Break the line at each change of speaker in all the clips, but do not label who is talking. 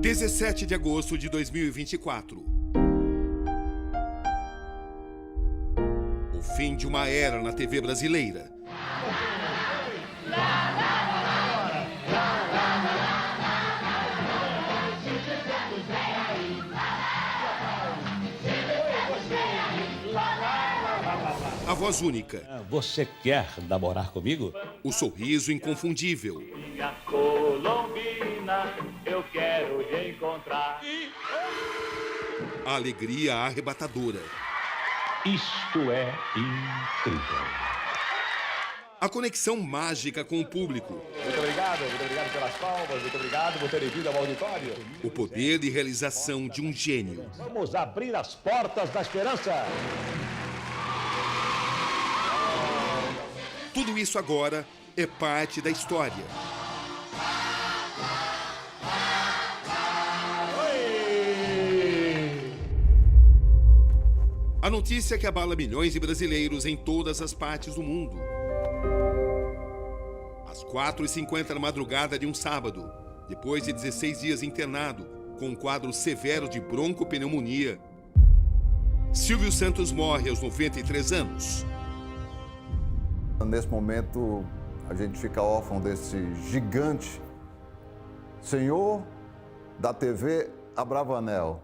17 de agosto de 2024. O fim de uma era na TV brasileira. A voz única.
Você quer namorar comigo?
O sorriso inconfundível.
Minha Colombina, eu quero te encontrar.
A alegria arrebatadora.
Isto é incrível.
A conexão mágica com o público.
Muito obrigado pelas palmas, muito obrigado por terem vindo ao auditório.
O poder e realização de um gênio.
Vamos abrir as portas da esperança.
Tudo isso agora é parte da história. A notícia que abala milhões de brasileiros em todas as partes do mundo. Às 4h50 da madrugada de um sábado, depois de 16 dias internado, com um quadro severo de broncopneumonia, Silvio Santos morre aos 93 anos.
Nesse momento, a gente fica órfão desse gigante senhor da TV Abravanel.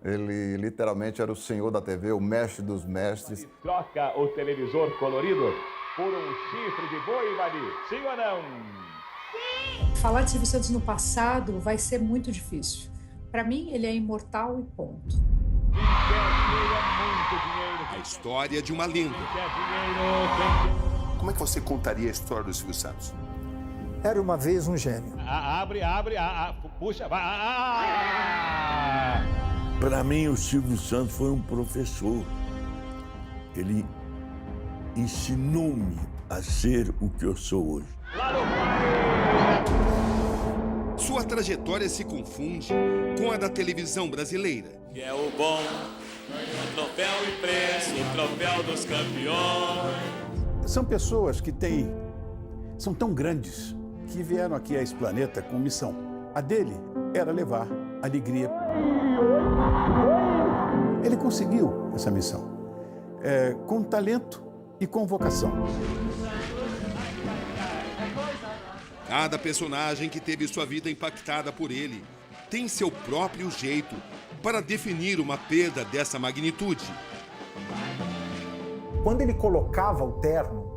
Ele literalmente era o senhor da TV, o mestre dos mestres.
Troca o televisor colorido por um chifre de boi, Mari. Sim ou não?
Falar de Silvio Santos no passado vai ser muito difícil. Para mim, ele é imortal e ponto.
A história de uma lenda.
Como é que você contaria a história do Silvio Santos?
Era uma vez um gênio.
Puxa, vai.
Para mim, o Silvio Santos foi um professor. Ele ensinou-me a ser o que eu sou hoje.
Sua trajetória se confunde com a da televisão brasileira.
Que é o bom, o troféu e preço, o troféu dos campeões.
São pessoas que são tão grandes que vieram aqui a esse planeta com missão. A dele era levar alegria. Ele conseguiu essa missão, com talento e com vocação.
Cada personagem que teve sua vida impactada por ele tem seu próprio jeito para definir uma perda dessa magnitude.
Quando ele colocava o terno,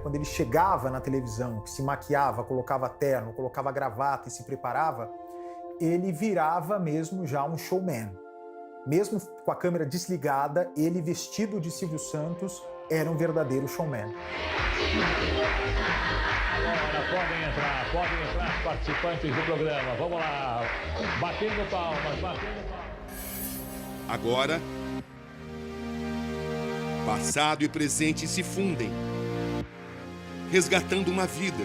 quando ele chegava na televisão, que se maquiava, colocava terno, colocava gravata e se preparava, ele virava mesmo já um showman. Mesmo com a câmera desligada, ele vestido de Silvio Santos era um verdadeiro showman.
Agora podem entrar os participantes do programa. Vamos lá, batendo palmas.
Agora, passado e presente se fundem, resgatando uma vida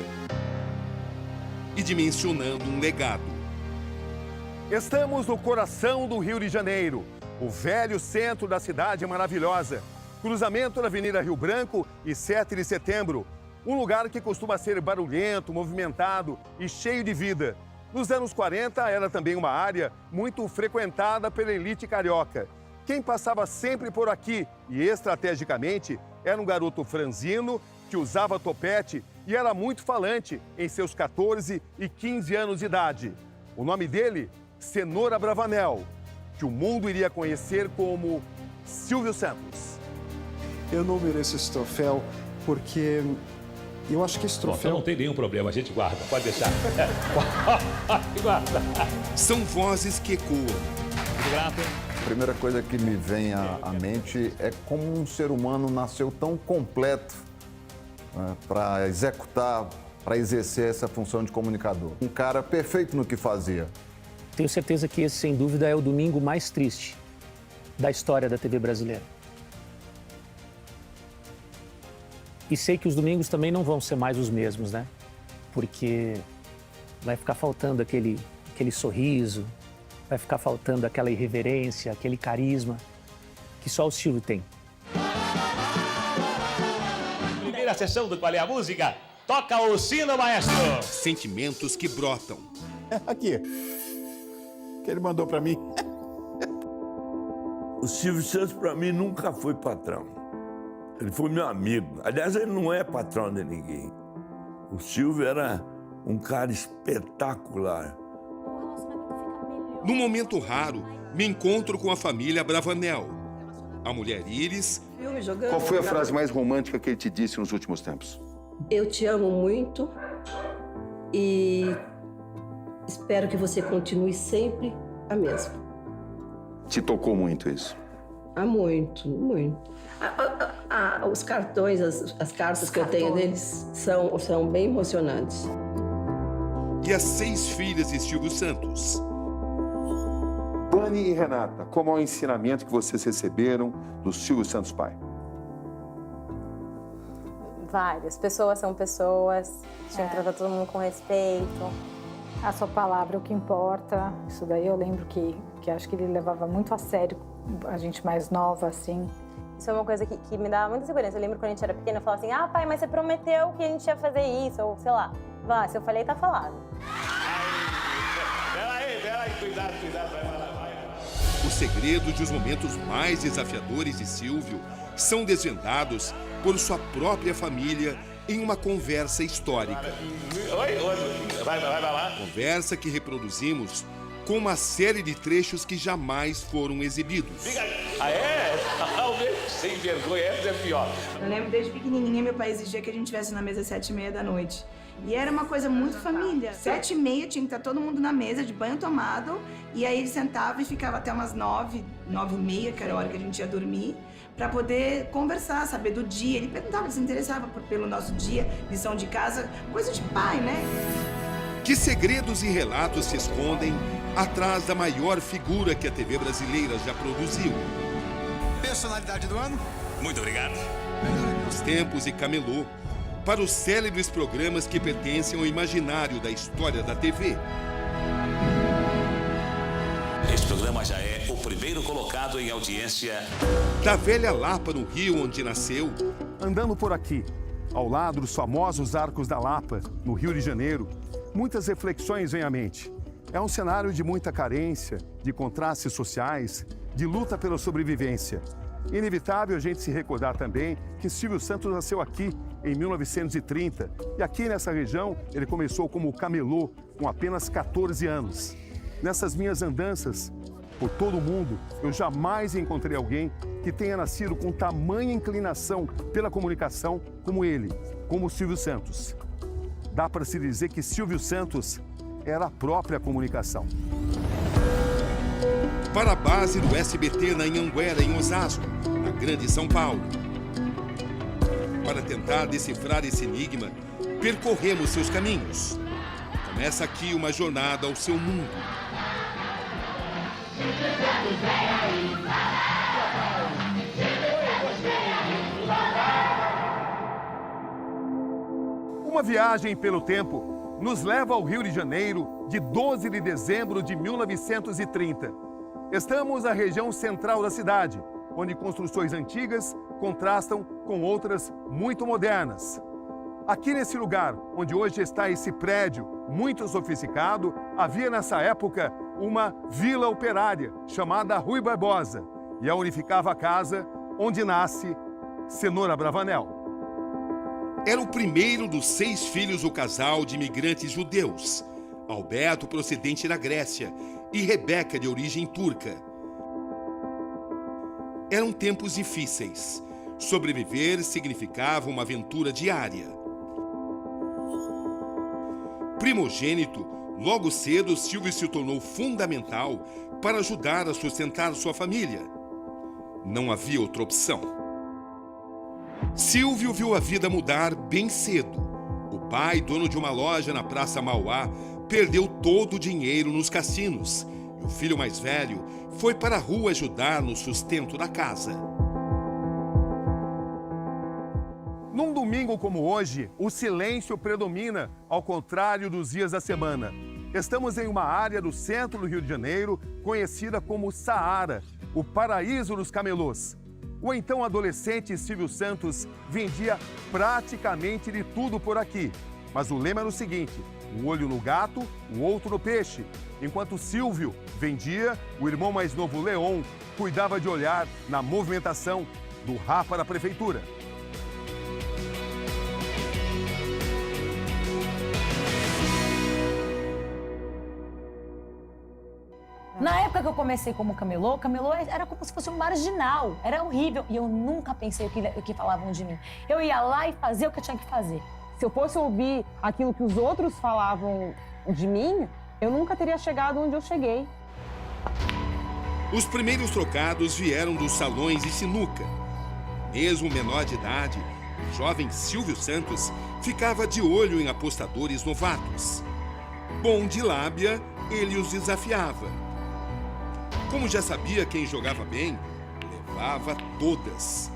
e dimensionando um legado.
Estamos no coração do Rio de Janeiro, o velho centro da cidade maravilhosa, cruzamento da Avenida Rio Branco e 7 de Setembro, um lugar que costuma ser barulhento, movimentado e cheio de vida. Nos anos 40, era também uma área muito frequentada pela elite carioca. Quem passava sempre por aqui e estrategicamente era um garoto franzino que usava topete e era muito falante em seus 14 e 15 anos de idade. O nome dele, Cenoura Abravanel, que o mundo iria conhecer como Silvio Santos.
Eu não mereço esse troféu porque eu acho que esse troféu...
Não tem nenhum problema, a gente guarda, pode deixar. Guarda.
São vozes que ecoam.
Muito grato.
A primeira coisa que me vem à mente é como um ser humano nasceu tão completo para executar, para exercer essa função de comunicador. Um cara perfeito no que fazia.
Tenho certeza que esse, sem dúvida, é o domingo mais triste da história da TV brasileira. E sei que os domingos também não vão ser mais os mesmos, né? Porque vai ficar faltando aquele sorriso, vai ficar faltando aquela irreverência, aquele carisma que só o Silvio tem.
Primeira sessão do Qual é a Música? Toca o sino, maestro!
Sentimentos que brotam.
Aqui. que ele mandou para mim.
O Silvio Santos, para mim, nunca foi patrão. Ele foi meu amigo. Aliás, ele não é patrão de ninguém. O Silvio era um cara espetacular.
Num momento raro, me encontro com a família Bravanel. A mulher Iris.
Qual foi a frase mais romântica que ele te disse nos últimos tempos?
Eu te amo muito e espero que você continue sempre a mesma.
Te tocou muito isso?
Muito, muito. Os cartões, as cartas que eu tenho deles são bem emocionantes.
E as 6 filhas de Silvio Santos.
Dani e Renata, como é o ensinamento que vocês receberam do Silvio Santos pai?
Várias. Pessoas são pessoas, tinha que tratar todo mundo com respeito.
A sua palavra é o que importa. Isso daí eu lembro que acho que ele levava muito a sério a gente mais nova, assim.
Isso é uma coisa que me dava muita segurança. Eu lembro quando a gente era pequena, eu falava assim, pai, mas você prometeu que a gente ia fazer isso, ou sei lá. Vá, se eu falei, tá falado.
Peraí, cuidado, vai lá.
Os segredos dos momentos mais desafiadores de Silvio são desvendados por sua própria família em uma conversa histórica.
Oi, vai lá.
Conversa que reproduzimos com uma série de trechos que jamais foram exibidos.
Sem vergonha, essa é pior.
Eu lembro desde pequenininha, meu pai exigia que a gente estivesse na mesa às 7h30 da noite. E era uma coisa muito família. 7h30 tinha que estar todo mundo na mesa, de banho tomado. E aí ele sentava e ficava até umas 9h30, que era a hora que a gente ia dormir, para poder conversar, saber do dia. Ele perguntava, ele se interessava pelo nosso dia, lição de casa, coisa de pai, né?
Que segredos e relatos se escondem atrás da maior figura que a TV brasileira já produziu?
Personalidade do ano?
Muito obrigado.
Os tempos e camelô, para os célebres programas que pertencem ao imaginário da história da TV.
Este programa já é o primeiro colocado em audiência.
Da velha Lapa, no Rio, onde nasceu.
Andando por aqui, ao lado dos famosos Arcos da Lapa, no Rio de Janeiro, muitas reflexões vêm à mente. É um cenário de muita carência, de contrastes sociais, de luta pela sobrevivência. Inevitável a gente se recordar também que Silvio Santos nasceu aqui em 1930 e aqui nessa região ele começou como camelô com apenas 14 anos. Nessas minhas andanças por todo o mundo, eu jamais encontrei alguém que tenha nascido com tamanha inclinação pela comunicação como ele, como Silvio Santos. Dá para se dizer que Silvio Santos era a própria comunicação.
Para a base do SBT na Anhanguera, em Osasco, na Grande São Paulo. Para tentar decifrar esse enigma, percorremos seus caminhos. Começa aqui uma jornada ao seu mundo.
Uma viagem pelo tempo nos leva ao Rio de Janeiro de 12 de dezembro de 1930. Estamos na região central da cidade, onde construções antigas contrastam com outras muito modernas. Aqui nesse lugar, onde hoje está esse prédio muito sofisticado, havia nessa época uma vila operária chamada Rui Barbosa, e é onde ficava a casa onde nasce Cenoura Bravanel.
Era o primeiro dos 6 filhos do casal de imigrantes judeus, Alberto, procedente da Grécia, e Rebeca, de origem turca. Eram tempos difíceis. Sobreviver significava uma aventura diária. Primogênito, logo cedo Silvio se tornou fundamental para ajudar a sustentar sua família. Não havia outra opção. Silvio viu a vida mudar bem cedo. O pai, dono de uma loja na Praça Mauá, perdeu todo o dinheiro nos cassinos. E o filho mais velho foi para a rua ajudar no sustento da casa.
Num domingo como hoje, o silêncio predomina, ao contrário dos dias da semana. Estamos em uma área do centro do Rio de Janeiro, conhecida como Saara, o paraíso dos camelôs. O então adolescente Silvio Santos vendia praticamente de tudo por aqui. Mas o lema era o seguinte: Um olho no gato, o outro no peixe. Enquanto Silvio vendia, o irmão mais novo, Leon, cuidava de olhar na movimentação do Rapa da prefeitura.
Na época que eu comecei como camelô, camelô era como se fosse um marginal, era horrível. E eu nunca pensei o que falavam de mim. Eu ia lá e fazia o que eu tinha que fazer.
Se eu fosse ouvir aquilo que os outros falavam de mim, eu nunca teria chegado onde eu cheguei.
Os primeiros trocados vieram dos salões de sinuca. Mesmo menor de idade, o jovem Silvio Santos ficava de olho em apostadores novatos. Bom de lábia, ele os desafiava. Como já sabia quem jogava bem, levava todas.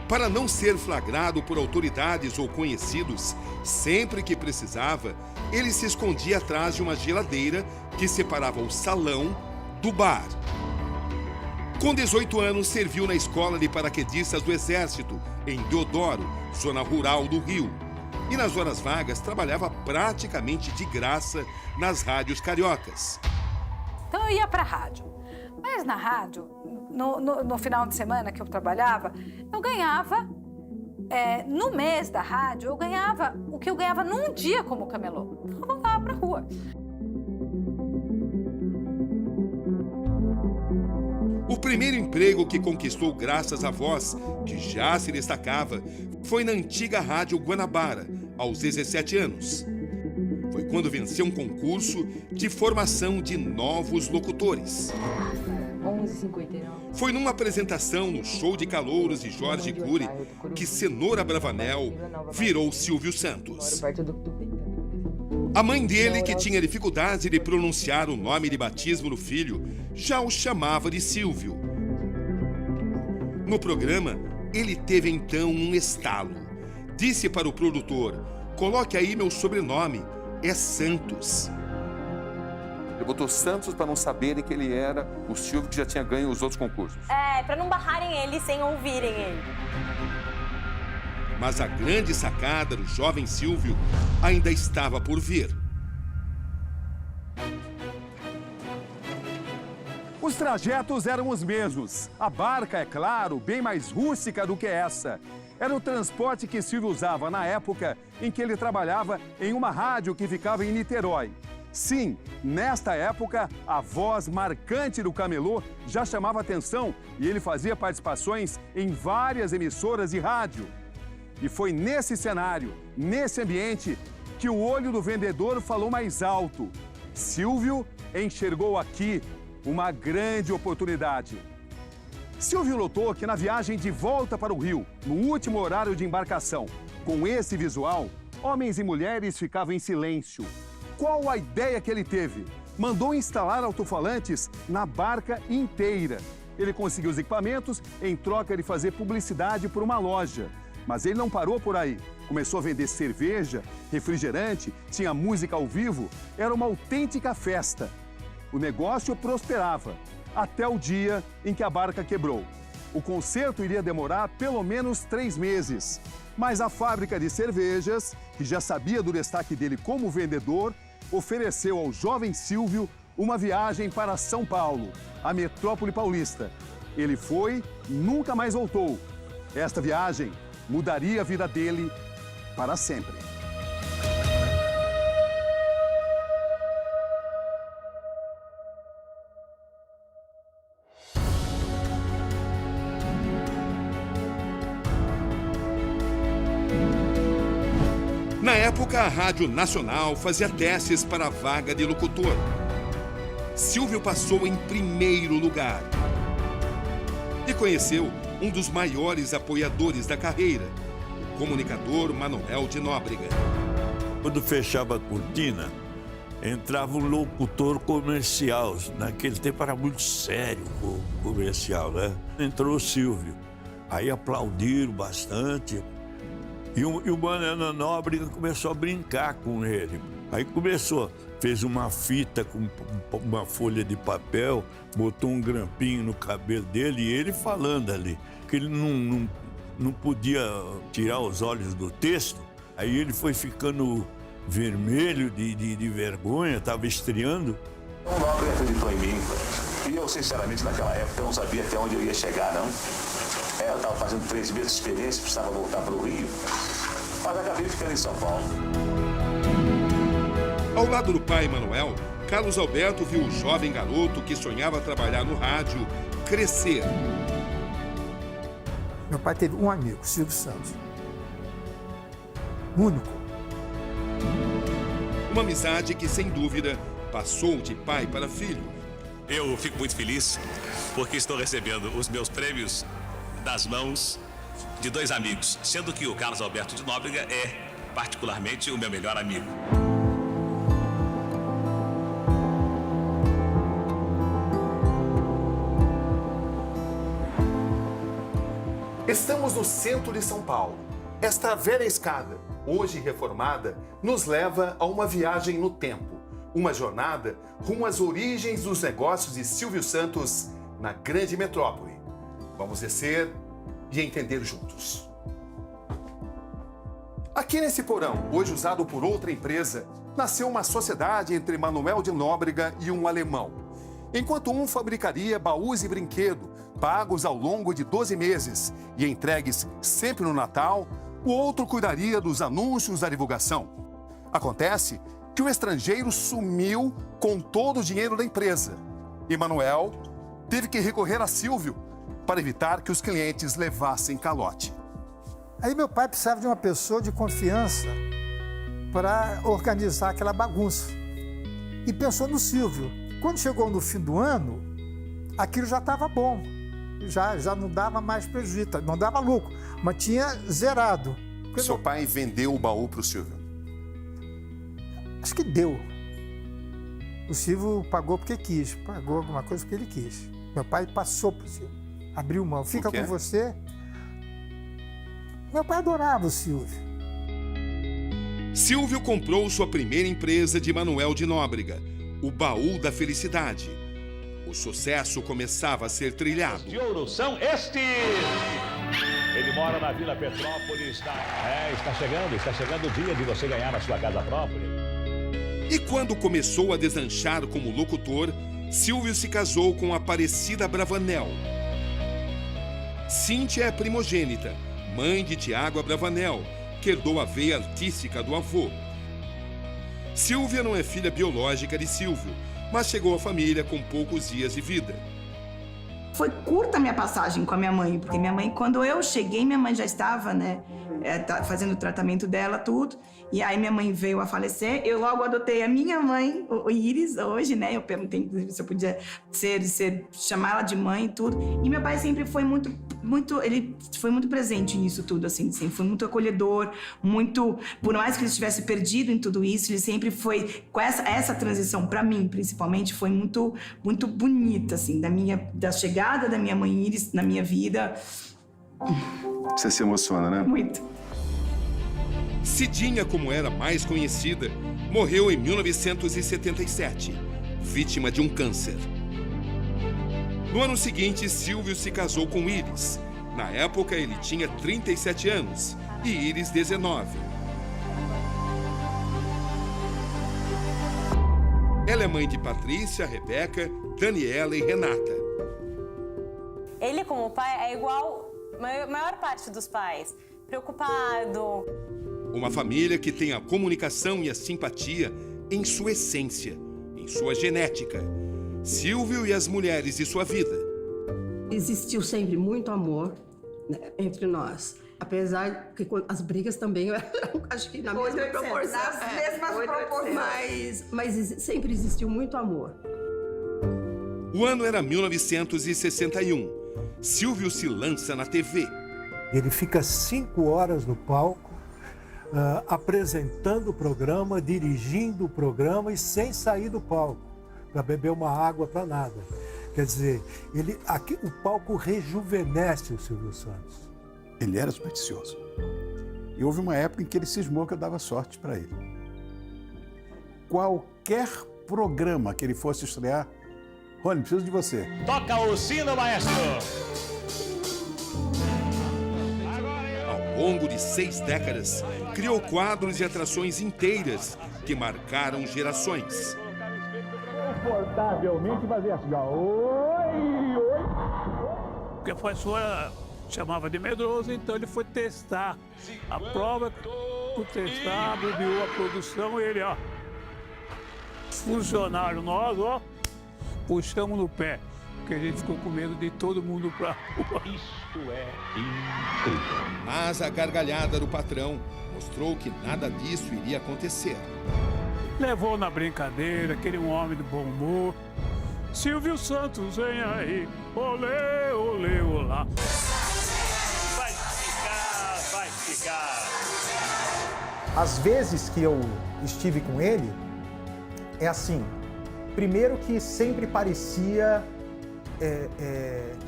Para não ser flagrado por autoridades ou conhecidos, sempre que precisava, ele se escondia atrás de uma geladeira que separava o salão do bar. Com 18 anos, serviu na Escola de Paraquedistas do Exército, em Deodoro, zona rural do Rio. E nas horas vagas, trabalhava praticamente de graça nas rádios cariocas.
Então eu ia para a rádio. Mas na rádio, no final de semana que eu trabalhava, eu ganhava, no mês da rádio, eu ganhava o que eu ganhava num dia como camelô. Eu voltava para a rua.
O primeiro emprego que conquistou graças à voz, que já se destacava, foi na antiga Rádio Guanabara, aos 17 anos. Foi quando venceu um concurso de formação de novos locutores.
11h59.
Foi numa apresentação no Show de Calouros de Jorge Cury que Cenoura Bravanel virou Silvio Santos. A mãe dele, que tinha dificuldade de pronunciar o nome de batismo do filho, já o chamava de Silvio. No programa, ele teve então um estalo. Disse para o produtor: "Coloque aí meu sobrenome, é Santos."
Ele botou Santos para não saberem que ele era o Silvio que já tinha ganho os outros concursos.
Pra não barrarem ele sem ouvirem ele.
Mas a grande sacada do jovem Silvio ainda estava por vir.
Os trajetos eram os mesmos. A barca, é claro, bem mais rústica do que essa. Era o transporte que Silvio usava na época em que ele trabalhava em uma rádio que ficava em Niterói. Sim, nesta época, a voz marcante do camelô já chamava atenção e ele fazia participações em várias emissoras de rádio. E foi nesse cenário, nesse ambiente, que o olho do vendedor falou mais alto. Silvio enxergou aqui uma grande oportunidade. Silvio notou que na viagem de volta para o Rio, no último horário de embarcação, com esse visual, homens e mulheres ficavam em silêncio. Qual a ideia que ele teve? Mandou instalar alto-falantes na barca inteira. Ele conseguiu os equipamentos em troca de fazer publicidade por uma loja. Mas ele não parou por aí. Começou a vender cerveja, refrigerante, tinha música ao vivo. Era uma autêntica festa. O negócio prosperava, até o dia em que a barca quebrou. O conserto iria demorar pelo menos 3 meses. Mas a fábrica de cervejas, que já sabia do destaque dele como vendedor, ofereceu ao jovem Silvio uma viagem para São Paulo, a metrópole paulista. Ele foi, nunca mais voltou. Esta viagem mudaria a vida dele para sempre.
Na época, a Rádio Nacional fazia testes para a vaga de locutor. Silvio passou em primeiro lugar e conheceu um dos maiores apoiadores da carreira, o comunicador Manuel de Nóbrega.
Quando fechava a cortina, entrava um locutor comercial. Naquele tempo era muito sério o comercial, né? Entrou o Silvio. Aí aplaudiram bastante. E o Manuel Nóbrega começou a brincar com ele. Aí fez uma fita com uma folha de papel, botou um grampinho no cabelo dele e ele falando ali, que ele não podia tirar os olhos do texto. Aí ele foi ficando vermelho de vergonha, estava estreando.
O Nobre acreditou em mim. E eu, sinceramente, naquela época, não sabia até onde eu ia chegar, não. Eu estava fazendo 3 meses de experiência, precisava voltar para o Rio. Mas acabei ficando em São Paulo.
Ao lado do pai Manuel, Carlos Alberto viu o jovem garoto que sonhava trabalhar no rádio crescer.
Meu pai teve um amigo, Silvio Santos. Único.
Uma amizade que, sem dúvida, passou de pai para filho.
Eu fico muito feliz porque estou recebendo os meus prêmios das mãos de 2 amigos, sendo que o Carlos Alberto de Nóbrega é particularmente o meu melhor amigo.
Estamos no centro de São Paulo. Esta velha escada, hoje reformada, nos leva a uma viagem no tempo. Uma jornada rumo às origens dos negócios de Silvio Santos na grande metrópole. Vamos descer e entender juntos. Aqui nesse porão, hoje usado por outra empresa, nasceu uma sociedade entre Manuel de Nóbrega e um alemão. Enquanto um fabricaria baús e brinquedo, pagos ao longo de 12 meses e entregues sempre no Natal, o outro cuidaria dos anúncios da divulgação. Acontece que o estrangeiro sumiu com todo o dinheiro da empresa. E Manuel teve que recorrer a Silvio para evitar que os clientes levassem calote.
Aí meu pai precisava de uma pessoa de confiança para organizar aquela bagunça. E pensou no Silvio. Quando chegou no fim do ano, aquilo já estava bom. Já não dava mais prejuízo, não dava lucro, mas tinha zerado.
Seu pai vendeu o baú para o Silvio?
Acho que deu. O Silvio pagou porque quis, pagou alguma coisa porque ele quis. Meu pai passou para o Silvio, abriu mão, fica com você. Meu pai adorava o Silvio.
Silvio comprou sua primeira empresa de Manuel de Nóbrega, o Baú da Felicidade. O sucesso começava a ser trilhado.
De ouro são estes! Ele mora na Vila Petrópolis. Está chegando o dia de você ganhar a sua casa própria.
E quando começou a deslanchar como locutor, Silvio se casou com Aparecida Bravanel. Cíntia é primogênita, mãe de Tiago Abravanel, que herdou a veia artística do avô. Silvia não é filha biológica de Silvio, mas chegou à família com poucos dias de vida.
Foi curta a minha passagem com a minha mãe, porque minha mãe, quando eu cheguei, minha mãe já estava, fazendo o tratamento dela, tudo. E aí minha mãe veio a falecer, eu logo adotei a minha mãe, o Iris, hoje, né? Eu perguntei se eu podia chamar ela de mãe e tudo. E meu pai sempre foi ele foi muito presente nisso tudo, assim, foi muito acolhedor, muito, por mais que ele estivesse perdido em tudo isso, ele sempre foi, com essa transição, pra mim, principalmente, foi muito, muito bonita, assim, da chegada da minha mãe Iris na minha vida.
Você se emociona, né?
Muito.
Cidinha, como era mais conhecida, morreu em 1977, vítima de um câncer. No ano seguinte, Silvio se casou com Iris. Na época, ele tinha 37 anos e Iris 19. Ela é mãe de Patrícia, Rebeca, Daniela e Renata.
Ele, como pai, é igual a maior parte dos pais. Preocupado.
Uma família que tem a comunicação e a simpatia em sua essência, em sua genética. Silvio e as mulheres de sua vida.
Existiu sempre muito amor, né, entre nós. Apesar que as brigas também eram, acho que na mesma proporção.
Nas mesmas proporções.
Mas sempre existiu muito amor.
O ano era 1961. Silvio se lança na TV.
Ele fica 5 horas no palco, apresentando o programa, dirigindo o programa e sem sair do palco, para beber uma água, para nada. Quer dizer, o palco rejuvenesce o Silvio Santos.
Ele era supersticioso. E houve uma época em que ele cismou que eu dava sorte para ele. Qualquer programa que ele fosse estrear, Rony, preciso de você.
Toca o sino, maestro!
Ao longo de 6 décadas, criou quadros e atrações inteiras que marcaram gerações.
Confortavelmente fazer assim, ó. Oi, oi. Porque a professora chamava de medroso, então ele foi testar a prova, por testar, bobeou a produção e ele, ó. Funcionário nós, ó, puxamos no pé. Porque a gente ficou com medo de todo mundo pra rua.
Isto é incrível.
Mas a gargalhada do patrão mostrou que nada disso iria acontecer.
Levou na brincadeira, aquele homem de bom humor. Silvio Santos, vem aí. Olê, olê, olá.
Vai ficar, vai ficar.
Às vezes que eu estive com ele, é assim. Primeiro que sempre parecia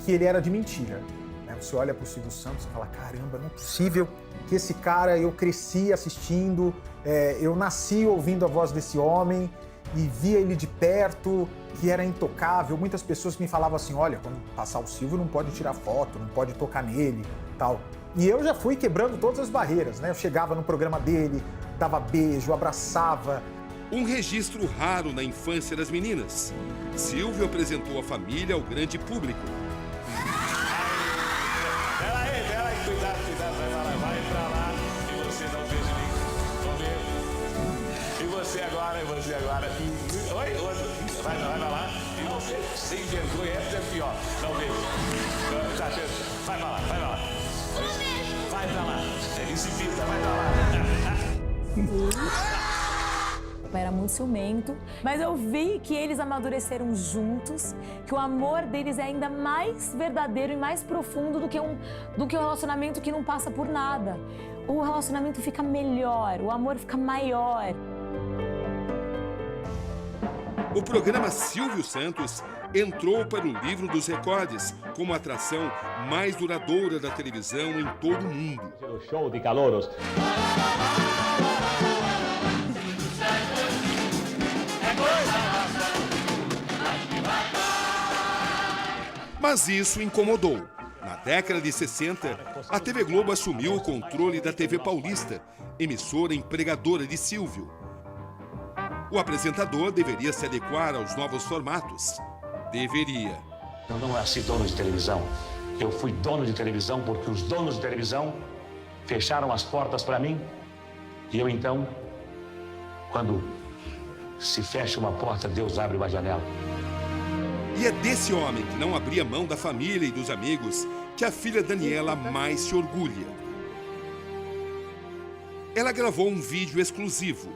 que ele era de mentira. Você olha para o Silvio Santos e fala, caramba, não é possível que esse cara, eu cresci assistindo, eu nasci ouvindo a voz desse homem e via ele de perto, que era intocável. Muitas pessoas me falavam assim, olha, quando passar o Silvio não pode tirar foto, não pode tocar nele, tal. E eu já fui quebrando todas as barreiras, né? Eu chegava no programa dele, dava beijo, abraçava.
Um registro raro na infância das meninas. Silvio apresentou a família ao grande público.
Peraí, cuidado, vai pra lá. E você não fez de mim. Vamos ver. E você agora. Oi, outro. Vai pra lá. E você, sem vergonha, essa é pior. Não vejo. Vai pra lá. Vai pra lá. Exibita, vai pra lá.
Era muito ciumento, mas eu vi que eles amadureceram juntos, que o amor deles é ainda mais verdadeiro e mais profundo do que um relacionamento que não passa por nada. O relacionamento fica melhor, o amor fica maior.
O programa Silvio Santos entrou para o livro dos recordes como a atração mais duradoura da televisão em todo o mundo.
O show de calouros.
Mas isso incomodou. Na década de 60, a TV Globo assumiu o controle da TV Paulista, emissora empregadora de Silvio. O apresentador deveria se adequar aos novos formatos. Deveria.
Eu não nasci dono de televisão. Eu fui dono de televisão porque os donos de televisão fecharam as portas para mim. E eu, então, quando se fecha uma porta, Deus abre uma janela.
E é desse homem que não abria mão da família e dos amigos que a filha Daniela mais se orgulha. Ela gravou um vídeo exclusivo.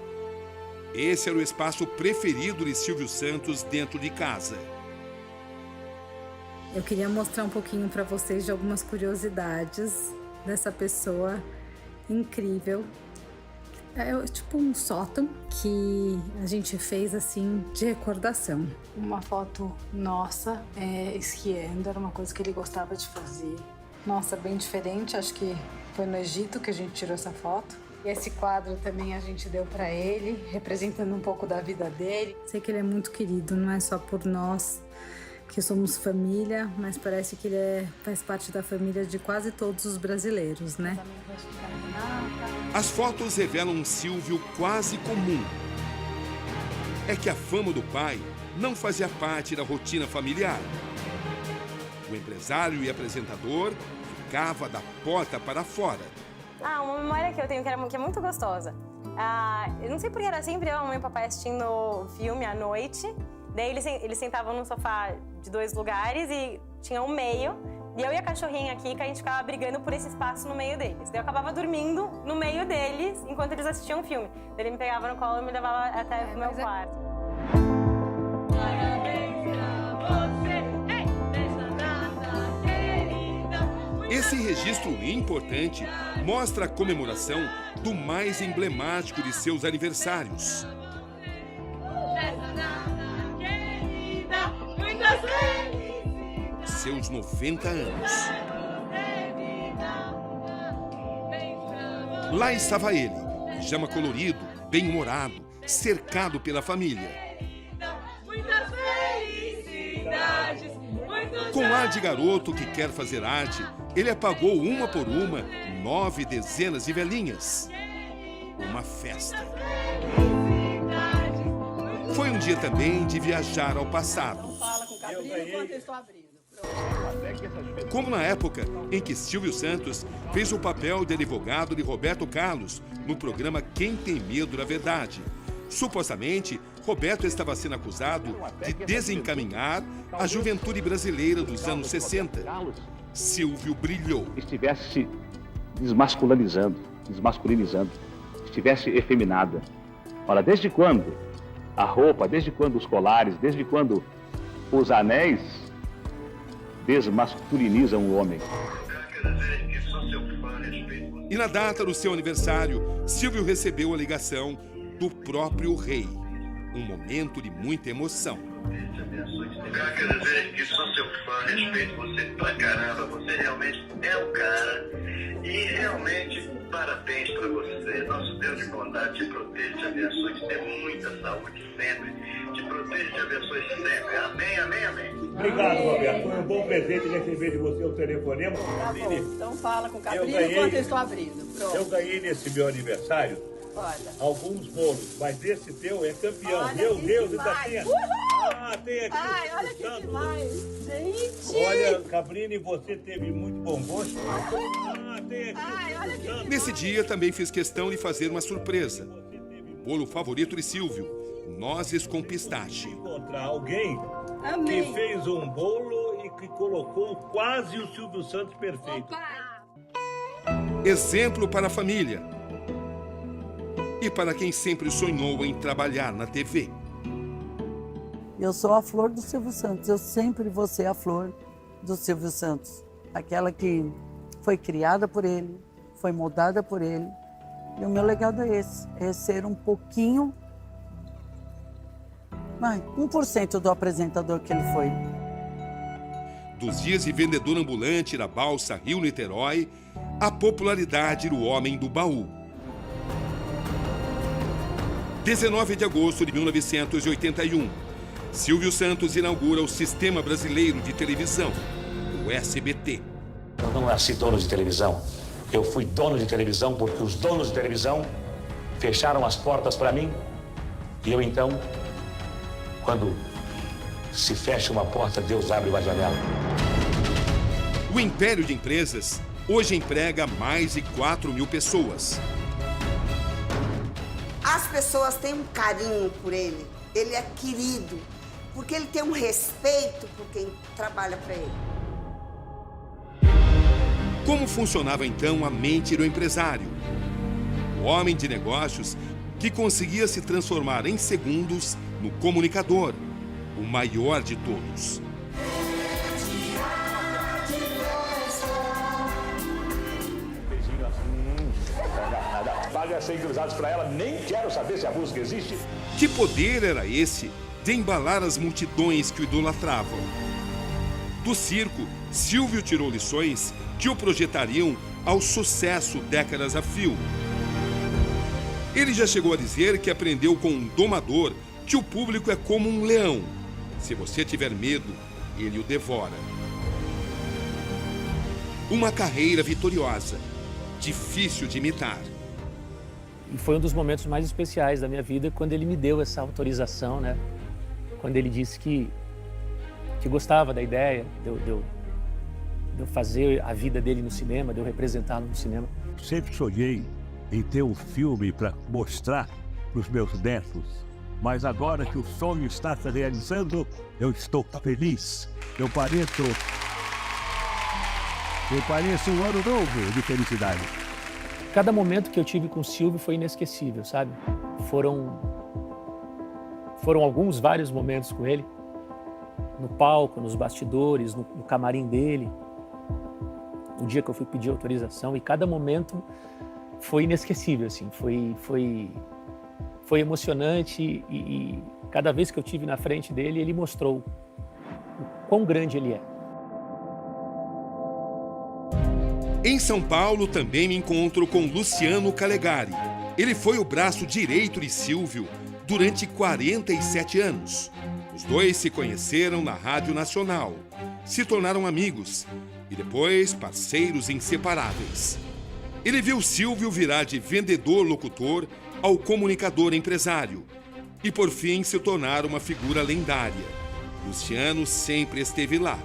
Esse era o espaço preferido de Silvio Santos dentro de casa.
Eu queria mostrar um pouquinho para vocês de algumas curiosidades dessa pessoa incrível. É tipo um sótão que a gente fez assim de recordação. Uma foto nossa esquiando, era uma coisa que ele gostava de fazer. Nossa, bem diferente, acho que foi no Egito que a gente tirou essa foto. E esse quadro também a gente deu para ele, representando um pouco da vida dele. Sei que ele é muito querido, não é só por nós que somos família, mas parece que ele faz parte da família de quase todos os brasileiros, né?
As fotos revelam um Silvio quase comum. É que a fama do pai não fazia parte da rotina familiar. O empresário e apresentador ficava da porta para fora.
Uma memória que eu tenho que é muito gostosa. Eu não sei porque era sempre eu, a mãe e o papai assistindo filme à noite. Daí eles sentavam num sofá de 2 lugares e tinha um meio. E eu e a cachorrinha aqui, que a gente ficava brigando por esse espaço no meio deles. Daí eu acabava dormindo no meio deles enquanto eles assistiam o filme. Daí ele me pegava no colo e me levava até o meu quarto.
Esse registro importante mostra a comemoração do mais emblemático de seus aniversários. Seus 90 anos. Lá estava ele, pijama colorido, bem-humorado, cercado pela família. Com ar de garoto que quer fazer arte ele apagou uma por uma 9 dezenas de velhinhas. Uma festa. Foi um dia também de viajar ao passado. Como na época em que Silvio Santos fez o papel de advogado de Roberto Carlos no programa Quem Tem Medo da Verdade. Supostamente, Roberto estava sendo acusado de desencaminhar a juventude brasileira dos anos 60. Silvio brilhou.
Estivesse se desmasculinizando, estivesse efeminada. Ora, desde quando a roupa, desde quando os colares, desde quando os anéis desmasculinizam o homem?
E na data do seu aniversário, Silvio recebeu a ligação do próprio rei. Um momento de muita emoção.
Eu quero dizer que sou seu fã, respeito você pra caramba, você realmente é um cara e realmente parabéns pra você. Nosso Deus de bondade te proteja, te abençoe, te dê muita saúde sempre, te proteja, te abençoe sempre. Amém, amém, amém.
Obrigado, Roberto. Foi um bom presente receber de você o telefonema.
Tá bom, então fala com o Cabrini enquanto eu estou abrindo. Pronto.
Eu ganhei nesse meu aniversário alguns bolos, mas esse teu é campeão. Olha, meu Deus, ainda tem. Ah, tem aqui.
Ai, olha que demais. Gente.
Olha, Cabrini, você teve muito bom gosto. Tem aqui.
Ai, olha que...
Nesse dia, também fiz questão de fazer uma surpresa. O bolo favorito de Silvio, nozes com pistache.
Encontrar alguém
Amém.
que fez um bolo e que colocou quase o Silvio Santos perfeito.
Opa.
Exemplo para a família. E para quem sempre sonhou em trabalhar na TV.
Eu sou a flor do Silvio Santos. Eu sempre vou ser a flor do Silvio Santos. Aquela que foi criada por ele, foi moldada por ele. E o meu legado é esse. É ser um pouquinho... 1% do apresentador que ele foi.
Dos dias de vendedor ambulante na balsa Rio-Niterói, a popularidade do homem do baú. 19 de agosto de 1981, Silvio Santos inaugura o Sistema Brasileiro de Televisão, o SBT.
Eu não nasci dono de televisão. Eu fui dono de televisão porque os donos de televisão fecharam as portas para mim. E eu então, quando se fecha uma porta, Deus abre uma janela.
O império de empresas hoje emprega mais de 4.000 pessoas.
As pessoas têm um carinho por ele, ele é querido, porque ele tem um respeito por quem trabalha para ele.
Como funcionava então a mente do empresário? O homem de negócios que conseguia se transformar em segundos no comunicador, o maior de todos.
Paga 100 cruzados para ela, nem quero saber se a música existe.
Que poder era esse de embalar as multidões que o idolatravam? Do circo, Silvio tirou lições que o projetariam ao sucesso décadas a fio. Ele já chegou a dizer que aprendeu com um domador que o público é como um leão. Se você tiver medo, ele o devora. Uma carreira vitoriosa, difícil de imitar.
E foi um dos momentos mais especiais da minha vida quando ele me deu essa autorização, né? Quando ele disse que gostava da ideia de eu fazer a vida dele no cinema, de eu representá-lo no cinema.
Sempre sonhei em ter um filme para mostrar para os meus netos. Mas agora que o sonho está se realizando, eu estou feliz. Eu pareço um ano novo de felicidade.
Cada momento que eu tive com o Silvio foi inesquecível, sabe? Foram vários momentos com ele. No palco, nos bastidores, no camarim dele. O dia que eu fui pedir autorização. E cada momento foi inesquecível, assim. Foi emocionante e cada vez que eu estive na frente dele, ele mostrou o quão grande ele é.
Em São Paulo, também me encontro com Luciano Calegari. Ele foi o braço direito de Silvio durante 47 anos. Os dois se conheceram na Rádio Nacional, se tornaram amigos e depois parceiros inseparáveis. Ele viu Silvio virar de vendedor-locutor ao comunicador-empresário e, por fim, se tornar uma figura lendária. Luciano sempre esteve lá.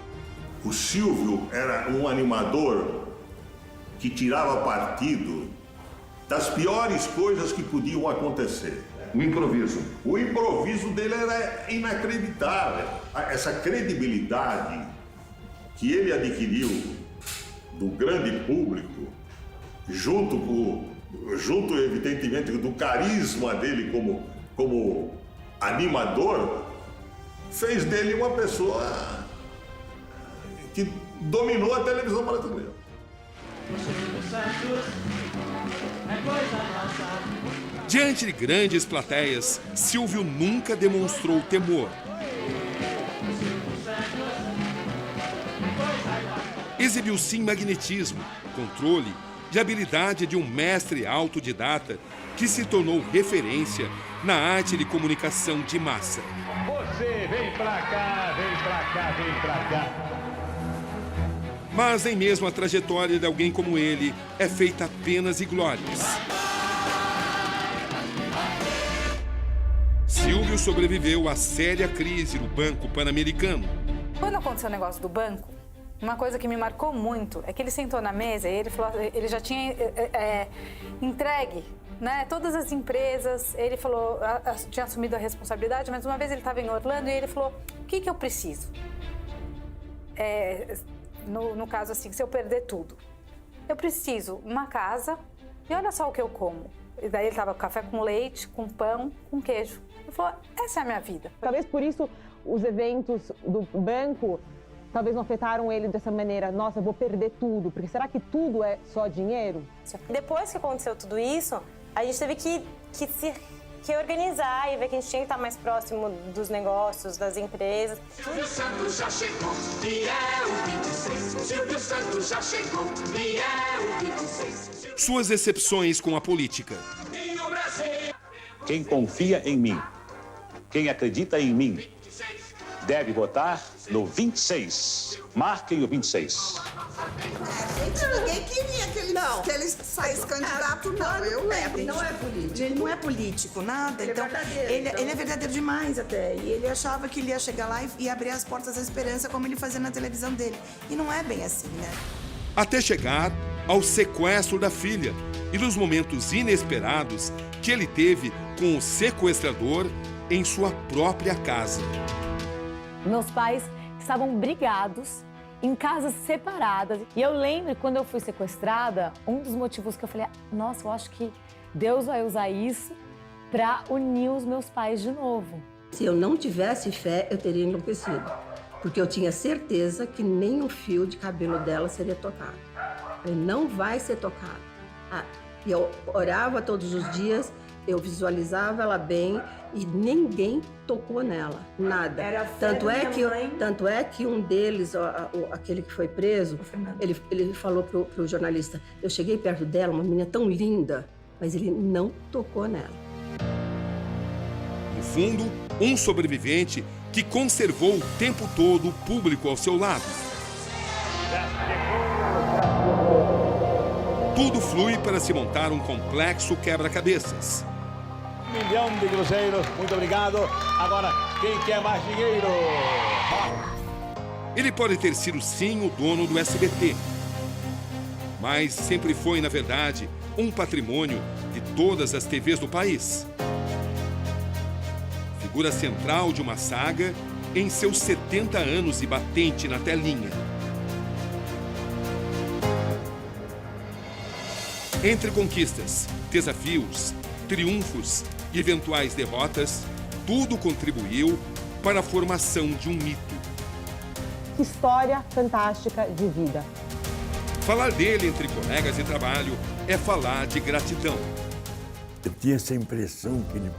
O Silvio era um animador que tirava partido das piores coisas que podiam acontecer.
O improviso.
O improviso dele era inacreditável. Essa credibilidade que ele adquiriu do grande público, junto evidentemente, do carisma dele como animador, fez dele uma pessoa que dominou a televisão brasileira.
Diante de grandes plateias, Silvio nunca demonstrou temor. Exibiu sim magnetismo, controle e habilidade de um mestre autodidata que se tornou referência na arte de comunicação de massa.
Você vem pra cá, vem pra cá, vem pra cá.
Mas nem mesmo a trajetória de alguém como ele é feita apenas de glórias. Silvio sobreviveu à séria crise do Banco Pan-Americano.
Quando aconteceu o negócio do banco, uma coisa que me marcou muito é que ele sentou na mesa e ele falou, ele já tinha entregue, né, todas as empresas. Ele falou, tinha assumido a responsabilidade, mas uma vez ele estava em Orlando e ele falou: o que eu preciso? No caso assim, se eu perder tudo, eu preciso uma casa e olha só o que eu como. E daí ele estava com café com leite, com pão, com queijo. Ele falou: essa é a minha vida.
Talvez por isso os eventos do banco talvez não afetaram ele dessa maneira. Nossa, eu vou perder tudo. Porque será que tudo é só dinheiro?
Depois que aconteceu tudo isso, a gente teve que se organizar e ver que a gente tinha que estar mais próximo dos negócios, das empresas.
Silvio Santos já chegou, e é o 26. Silvio Santos já chegou, e é o 26.
Suas decepções com a política.
Quem confia em mim, quem acredita em mim, deve votar no 26. Marquem o 26.
Ninguém queria que ele saísse candidato, não. Eu lembro.
Não é político. Ele não é político, nada. Então, ele é verdadeiro demais até. E ele achava que ele ia chegar lá e abrir as portas da esperança, como ele fazia na televisão dele. E não é bem assim, né?
Até chegar ao sequestro da filha e dos momentos inesperados que ele teve com o sequestrador em sua própria casa.
Meus pais estavam brigados em casas separadas. E eu lembro quando eu fui sequestrada, um dos motivos que eu falei: nossa, eu acho que Deus vai usar isso para unir os meus pais de novo.
Se eu não tivesse fé, eu teria enlouquecido. Porque eu tinha certeza que nem um fio de cabelo dela seria tocado. Ele não vai ser tocado. E eu orava todos os dias, eu visualizava ela bem e ninguém tocou nela, nada.
Era a fé
Tanto é que um deles, aquele que foi preso, ele falou pro jornalista: eu cheguei perto dela, uma menina tão linda, mas ele não tocou nela.
No fundo, um sobrevivente que conservou o tempo todo o público ao seu lado. Tudo flui para se montar um complexo quebra-cabeças.
1 milhão de cruzeiros, muito obrigado. Agora, quem quer mais dinheiro?
Ele pode ter sido sim o dono do SBT, mas sempre foi, na verdade, um patrimônio de todas as TVs do país. Figura central de uma saga em seus 70 anos e batente na telinha. Entre conquistas, desafios, triunfos e eventuais derrotas, tudo contribuiu para a formação de um mito.
Que história fantástica de vida.
Falar dele entre colegas de trabalho é falar de gratidão.
Eu tinha essa impressão que ele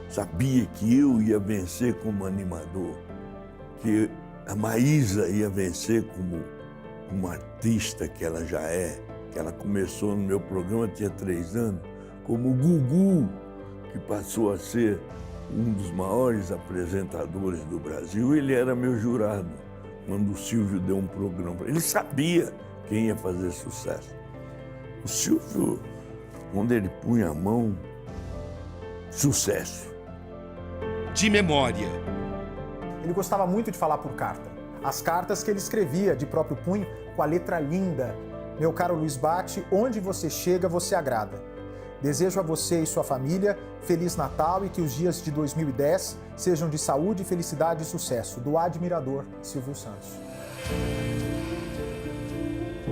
sabia que eu ia vencer como animador, que a Maísa ia vencer como uma artista que ela já é, que ela começou no meu programa, tinha 3 anos, como o Gugu, que passou a ser um dos maiores apresentadores do Brasil. Ele era meu jurado quando o Silvio deu um programa. Ele sabia quem ia fazer sucesso. O Silvio, quando ele punha a mão, sucesso.
De memória.
Ele gostava muito de falar por carta. As cartas que ele escrevia de próprio punho, com a letra linda. Meu caro Luiz Bate, onde você chega, você agrada. Desejo a você e sua família Feliz Natal e que os dias de 2010 sejam de saúde, felicidade e sucesso. Do admirador Silvio Santos.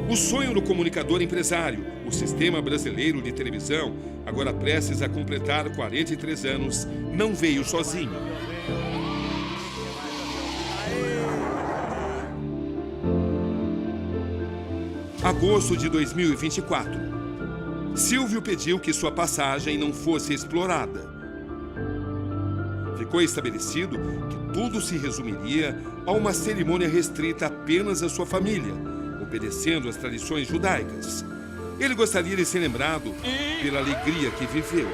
O sonho do comunicador empresário, o sistema brasileiro de televisão, agora prestes a completar 43 anos, não veio sozinho. Agosto de 2024. Silvio pediu que sua passagem não fosse explorada. Ficou estabelecido que tudo se resumiria a uma cerimônia restrita apenas à sua família, obedecendo às tradições judaicas. Ele gostaria de ser lembrado pela alegria que viveu.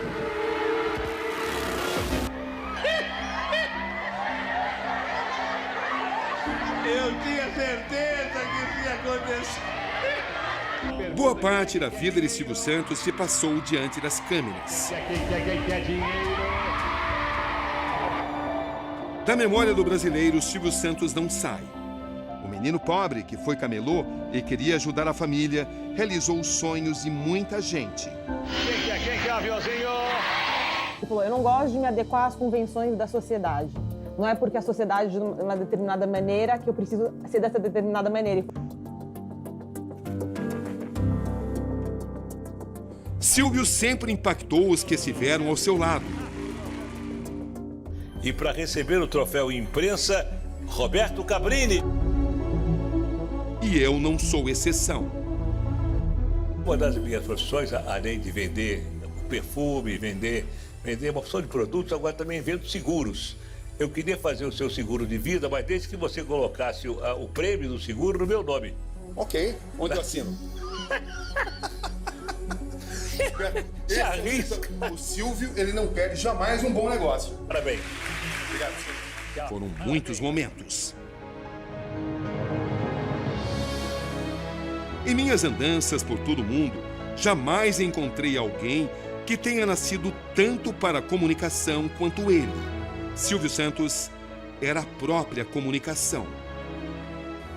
Eu tinha certeza que isso ia acontecer.
Boa parte da vida de Silvio Santos se passou diante das câmeras. Da memória do brasileiro, Silvio Santos não sai. O menino pobre que foi camelô e queria ajudar a família, realizou os sonhos de muita gente.
Quem quer aviãozinho? Ele falou, eu não gosto de me adequar às convenções da sociedade. Não é porque a sociedade de uma determinada maneira que eu preciso ser dessa determinada maneira.
Silvio sempre impactou os que estiveram ao seu lado.
E para receber o troféu imprensa, Roberto Cabrini.
E eu não sou exceção.
Uma das minhas profissões, além de vender perfume, vender uma opção de produtos, agora também vendo seguros. Eu queria fazer o seu seguro de vida, mas desde que você colocasse o prêmio do seguro no meu nome.
Ok, onde eu assino? O Silvio, ele não perde jamais um bom negócio.
Parabéns.
Obrigado, Silvio.
Foram muitos momentos. Em minhas andanças por todo o mundo, jamais encontrei alguém que tenha nascido tanto para a comunicação quanto ele. Silvio Santos era a própria comunicação.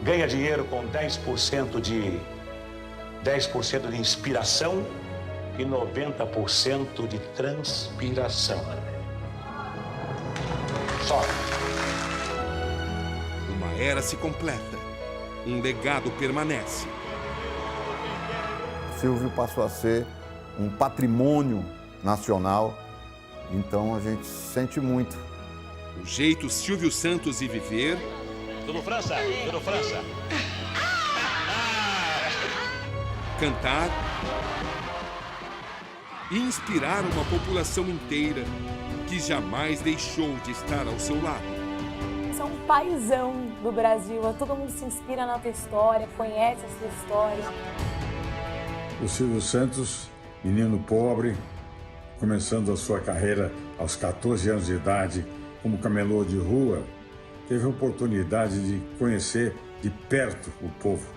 Ganha dinheiro com 10% de inspiração e 90% de transpiração. Só.
Uma era se completa. Um legado permanece.
Silvio passou a ser um patrimônio nacional, então a gente sente muito.
O jeito Silvio Santos de viver.
Tudo França, tudo França.
Cantar e inspirar uma população inteira que jamais deixou de estar ao seu lado.
Você é um paizão do Brasil, todo mundo se inspira na tua história, conhece a sua história.
O Silvio Santos, menino pobre, começando a sua carreira aos 14 anos de idade como camelô de rua, teve a oportunidade de conhecer de perto o povo,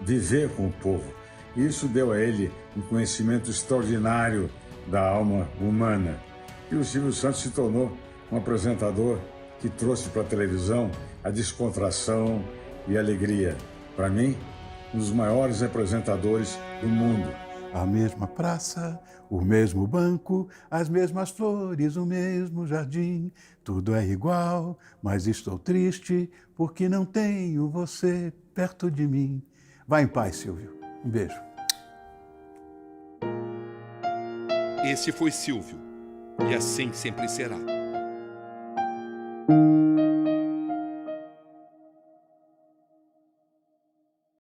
viver com o povo. Isso deu a ele um conhecimento extraordinário da alma humana. E o Silvio Santos se tornou um apresentador que trouxe para a televisão a descontração e a alegria. Para mim, um dos maiores apresentadores do mundo.
A mesma praça, o mesmo banco, as mesmas flores, o mesmo jardim. Tudo é igual, mas estou triste porque não tenho você perto de mim. Vá em paz, Silvio. Um beijo.
Esse foi Silvio, e assim sempre será.